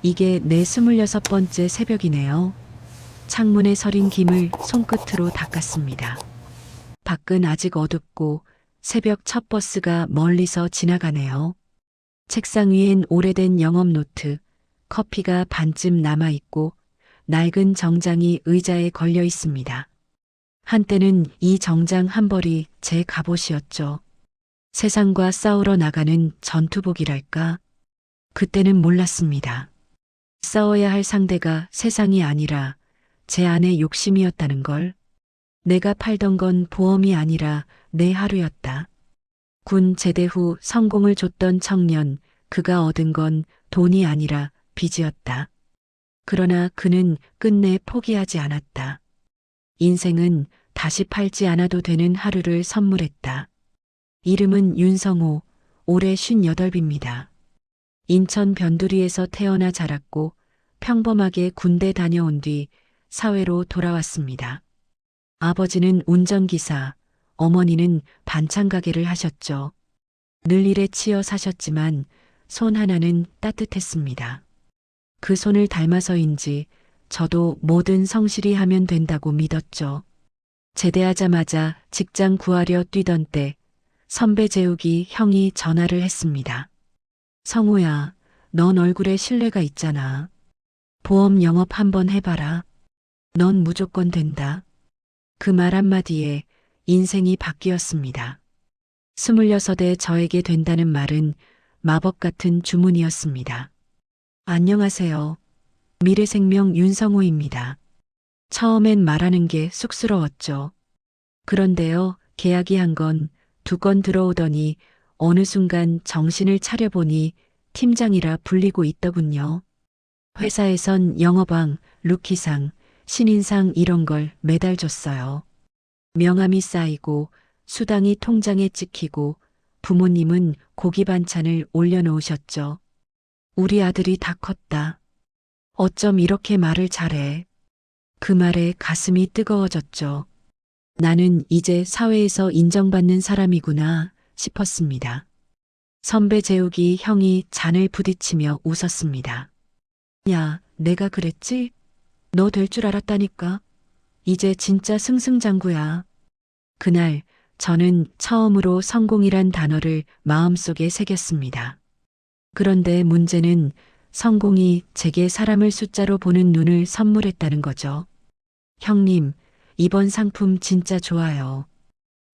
이게 내 26번째 새벽이네요. 창문에 서린 김을 손끝으로 닦았습니다. 밖은 아직 어둡고 새벽 첫 버스가 멀리서 지나가네요. 책상 위엔 오래된 영업 노트, 커피가 반쯤 남아있고 낡은 정장이 의자에 걸려 있습니다. 한때는 이 정장 한 벌이 제 갑옷이었죠. 세상과 싸우러 나가는 전투복이랄까? 그때는 몰랐습니다. 싸워야 할 상대가 세상이 아니라 제 안의 욕심이었다는 걸. 내가 팔던 건 보험이 아니라 내 하루였다. 군 제대 후 성공을 줬던 청년, 그가 얻은 건 돈이 아니라 빚이었다. 그러나 그는 끝내 포기하지 않았다. 인생은 다시 팔지 않아도 되는 하루를 선물했다. 이름은 윤성호, 올해 58입니다. 인천 변두리에서 태어나 자랐고 평범하게 군대 다녀온 뒤 사회로 돌아왔습니다. 아버지는 운전기사, 어머니는 반찬 가게를 하셨죠. 늘 일에 치여 사셨지만 손 하나는 따뜻했습니다. 그 손을 닮아서인지 저도 뭐든 성실히 하면 된다고 믿었죠. 제대하자마자 직장 구하려 뛰던 때 선배 재욱이 형이 전화를 했습니다. 성우야, 넌 얼굴에 신뢰가 있잖아. 보험 영업 한번 해봐라. 넌 무조건 된다. 그 말 한마디에 인생이 바뀌었습니다. 26에 저에게 된다는 말은 마법 같은 주문이었습니다. 안녕하세요. 미래생명 윤성호입니다. 처음엔 말하는 게 쑥스러웠죠. 그런데요, 계약이 한 건 2건 들어오더니 어느 순간 정신을 차려보니 팀장이라 불리고 있더군요. 회사에선 영업왕, 루키상, 신인상 이런 걸 매달 줬어요. 명함이 쌓이고 수당이 통장에 찍히고 부모님은 고기 반찬을 올려놓으셨죠. 우리 아들이 다 컸다. 어쩜 이렇게 말을 잘해. 그 말에 가슴이 뜨거워졌죠. 나는 이제 사회에서 인정받는 사람이구나 싶었습니다. 선배 재욱이 형이 잔을 부딪히며 웃었습니다. 야, 내가 그랬지? 너 될 줄 알았다니까. 이제 진짜 승승장구야. 그날 저는 처음으로 성공이란 단어를 마음속에 새겼습니다. 그런데 문제는 성공이 제게 사람을 숫자로 보는 눈을 선물했다는 거죠. 형님, 이번 상품 진짜 좋아요.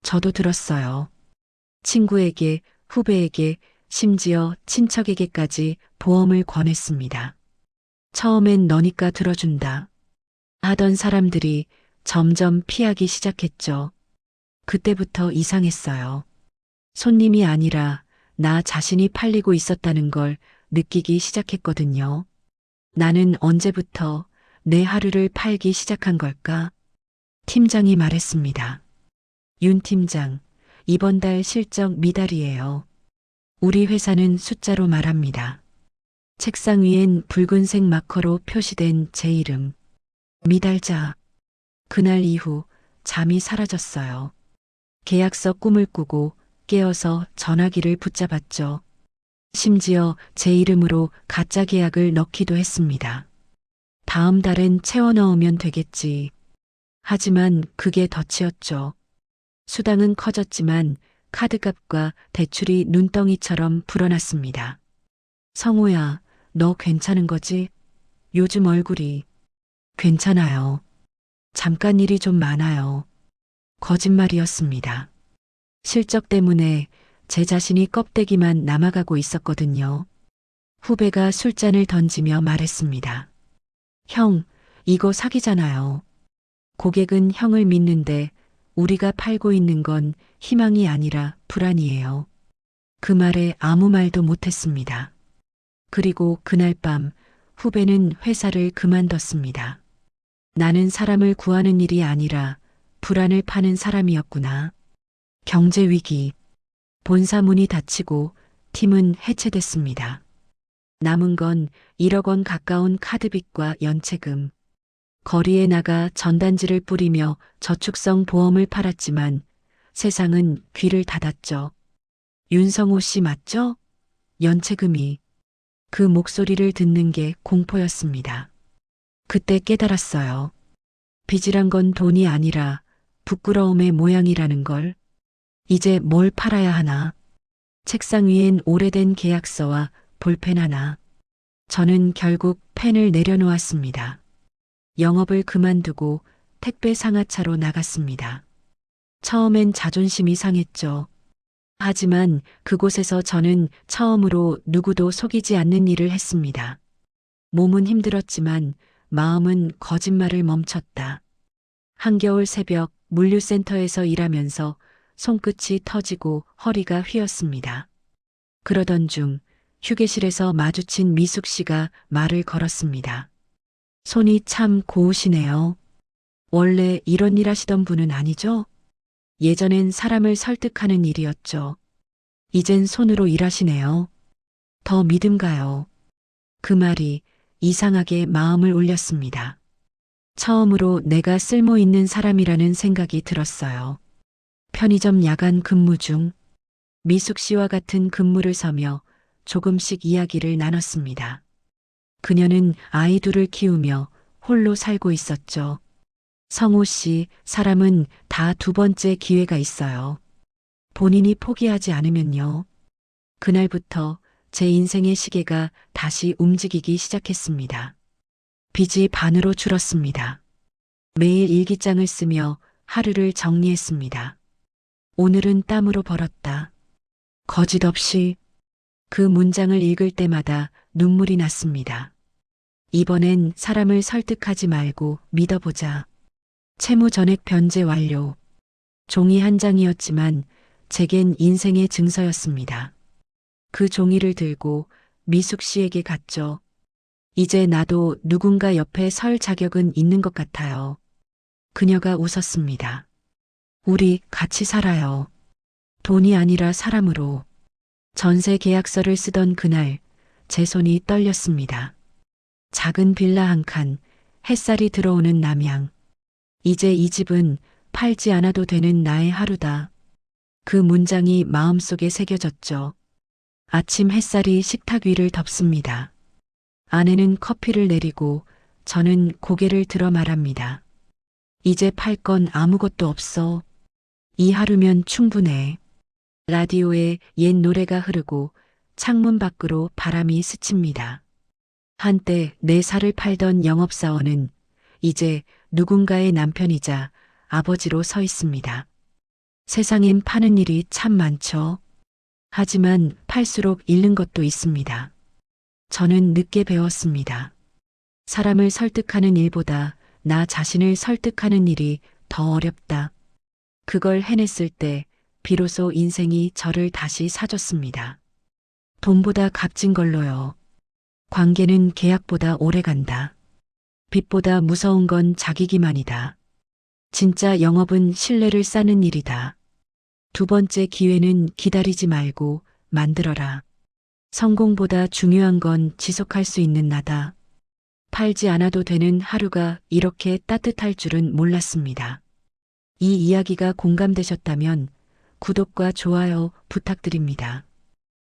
저도 들었어요. 친구에게, 후배에게, 심지어 친척에게까지 보험을 권했습니다. 처음엔 너니까 들어준다 하던 사람들이 점점 피하기 시작했죠. 그때부터 이상했어요. 손님이 아니라 나 자신이 팔리고 있었다는 걸 느끼기 시작했거든요. 나는 언제부터 내 하루를 팔기 시작한 걸까? 팀장이 말했습니다. 윤 팀장, 이번 달 실적 미달이에요. 우리 회사는 숫자로 말합니다. 책상 위엔 붉은색 마커로 표시된 제 이름. 미달자. 그날 이후 잠이 사라졌어요. 계약서 꿈을 꾸고 깨어서 전화기를 붙잡았죠. 심지어 제 이름으로 가짜 계약을 넣기도 했습니다. 다음 달엔 채워 넣으면 되겠지. 하지만 그게 덫이었죠. 수당은 커졌지만 카드값과 대출이 눈덩이처럼 불어났습니다. 성호야, 너 괜찮은 거지? 요즘 얼굴이. 괜찮아요. 잠깐 일이 좀 많아요. 거짓말이었습니다. 실적 때문에 제 자신이 껍데기만 남아가고 있었거든요. 후배가 술잔을 던지며 말했습니다. 형, 이거 사기잖아요. 고객은 형을 믿는데 우리가 팔고 있는 건 희망이 아니라 불안이에요. 그 말에 아무 말도 못했습니다. 그리고 그날 밤 후배는 회사를 그만뒀습니다. 나는 사람을 구하는 일이 아니라 불안을 파는 사람이었구나. 경제 위기. 본사 문이 닫히고 팀은 해체됐습니다. 남은 건 1억 원 가까운 카드빚과 연체금. 거리에 나가 전단지를 뿌리며 저축성 보험을 팔았지만 세상은 귀를 닫았죠. 윤성호 씨 맞죠? 연체금이. 그 목소리를 듣는 게 공포였습니다. 그때 깨달았어요. 빚이란 건 돈이 아니라 부끄러움의 모양이라는 걸. 이제 뭘 팔아야 하나. 책상 위엔 오래된 계약서와 볼펜 하나. 저는 결국 펜을 내려놓았습니다. 영업을 그만두고 택배 상하차로 나갔습니다. 처음엔 자존심이 상했죠. 하지만 그곳에서 저는 처음으로 누구도 속이지 않는 일을 했습니다. 몸은 힘들었지만 마음은 거짓말을 멈췄다. 한겨울 새벽 물류센터에서 일하면서 손끝이 터지고 허리가 휘었습니다. 그러던 중 휴게실에서 마주친 미숙 씨가 말을 걸었습니다. 손이 참 고우시네요. 원래 이런 일 하시던 분은 아니죠? 예전엔 사람을 설득하는 일이었죠. 이젠 손으로 일하시네요. 더 믿음 가요. 그 말이 이상하게 마음을 울렸습니다. 처음으로 내가 쓸모 있는 사람이라는 생각이 들었어요. 편의점 야간 근무 중 미숙 씨와 같은 근무를 서며 조금씩 이야기를 나눴습니다. 그녀는 아이 둘을 키우며 홀로 살고 있었죠. 성호 씨, 사람은 다 두 번째 기회가 있어요. 본인이 포기하지 않으면요. 그날부터 제 인생의 시계가 다시 움직이기 시작했습니다. 빚이 반으로 줄었습니다. 매일 일기장을 쓰며 하루를 정리했습니다. 오늘은 땀으로 벌었다. 거짓 없이. 그 문장을 읽을 때마다 눈물이 났습니다. 이번엔 사람을 설득하지 말고 믿어보자. 채무 전액 변제 완료. 종이 한 장이었지만 제겐 인생의 증서였습니다. 그 종이를 들고 미숙 씨에게 갔죠. 이제 나도 누군가 옆에 설 자격은 있는 것 같아요. 그녀가 웃었습니다. 우리 같이 살아요. 돈이 아니라 사람으로. 전세 계약서를 쓰던 그날 제 손이 떨렸습니다. 작은 빌라 한 칸, 햇살이 들어오는 남양. 이제 이 집은 팔지 않아도 되는 나의 하루다. 그 문장이 마음속에 새겨졌죠. 아침 햇살이 식탁 위를 덮습니다. 아내는 커피를 내리고 저는 고개를 들어 말합니다. 이제 팔 건 아무것도 없어. 이 하루면 충분해. 라디오에 옛 노래가 흐르고 창문 밖으로 바람이 스칩니다. 한때 내 살을 팔던 영업사원은 이제 누군가의 남편이자 아버지로 서 있습니다. 세상엔 파는 일이 참 많죠. 하지만 팔수록 잃는 것도 있습니다. 저는 늦게 배웠습니다. 사람을 설득하는 일보다 나 자신을 설득하는 일이 더 어렵다. 그걸 해냈을 때 비로소 인생이 저를 다시 사줬습니다. 돈보다 값진 걸로요. 관계는 계약보다 오래 간다. 빚보다 무서운 건 자기 기만이다. 진짜 영업은 신뢰를 쌓는 일이다. 두 번째 기회는 기다리지 말고 만들어라. 성공보다 중요한 건 지속할 수 있는 나다. 팔지 않아도 되는 하루가 이렇게 따뜻할 줄은 몰랐습니다. 이 이야기가 공감되셨다면 구독과 좋아요 부탁드립니다.